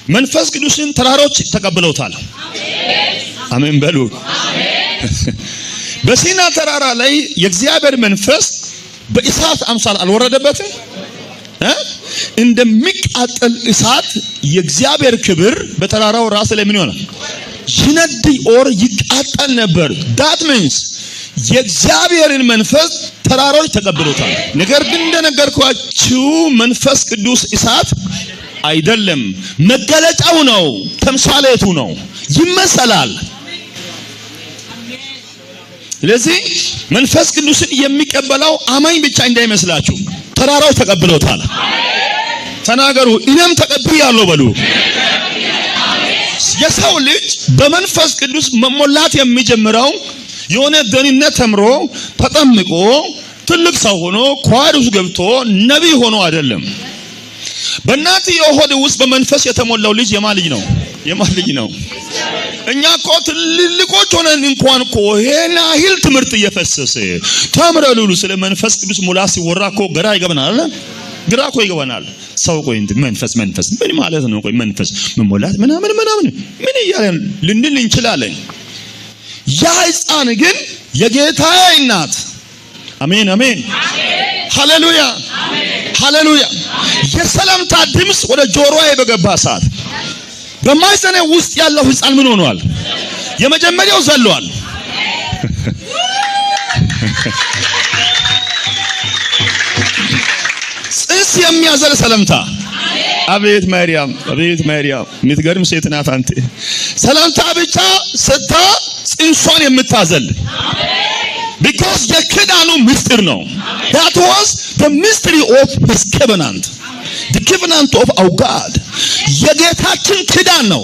መንፈስ ቅዱስን ተራሮች ተቀብለውታል። አሜን በሉ። በሲና ተራራ ላይ የእግዚአብሔር መንፈስ በእሳት አምሳል አልወረደበትም? እንደሚቃጠል እሳት የእግዚአብሔር ክብር በተራራው ራስ ላይ ምን ይሆናል? ይነድ ኦር ይቃጠል ነበር። that means የእግዚአብሔርን መንፈስ ተራሮች ተቀብለውታል። ነገር ግን እንደነገርኳችሁ መንፈስ ቅዱስ እሳት አይደለም፣ መገለጫው ነው፣ ተምሳሌቱ ነው፣ ይመሰላል። ስለዚህ መንፈስ ቅዱስን የሚቀበለው አማኝ ብቻ እንዳይመስላችሁ፣ ተራራው ተቀብለውታል። ተናገሩ፣ እኔም ተቀብያለሁ በሉ። የሰው ልጅ በመንፈስ ቅዱስ መሞላት የሚጀምረው የሆነ ደህንነት ተምሮ ተጠምቆ ትልቅ ሰው ሆኖ ኳር ውስጥ ገብቶ ነቢይ ሆኖ አይደለም። በእናትየው ሆድ ውስጥ በመንፈስ የተሞላው ልጅ የማን ልጅ ነው? የማን ልጅ ነው? እኛ እኮ ትልልቆች ሆነን እንኳን እኮ ይሄን ያህል ትምህርት እየፈሰሰ ተምረሉሉ ስለ መንፈስ ቅዱስ ሙላት ሲወራ እኮ ግራ ይገባናል። ግራ እኮ ይገባናል። ሰው ቆይ መንፈስ ምን ማለት ነው? ቆይ መንፈስ መሞላት ምናምን ምን እያለን ልንል እንችላለን። ያ ሕፃን ግን የጌታዬ እናት አሜን አሜን ሃሌሉያ ሃሌሉያ የሰላምታ ድምጽ ወደ ጆሮዬ በገባ ሰዓት በማይሰኔ ውስጥ ያለው ሕፃን ምን ሆኗል? የመጀመሪያው ዘሏል። ጽንስ የሚያዘል ሰላምታ አቤት ማርያም የምትገርም ሴት ናት አንተ። ሰላምታ ብቻ ስታ ጽንሷን የምታዘል because የኪዳኑ ምስጢር ነው። that was the mystery of his covenant, the covenant of our God. የጌታችን ኪዳን ነው።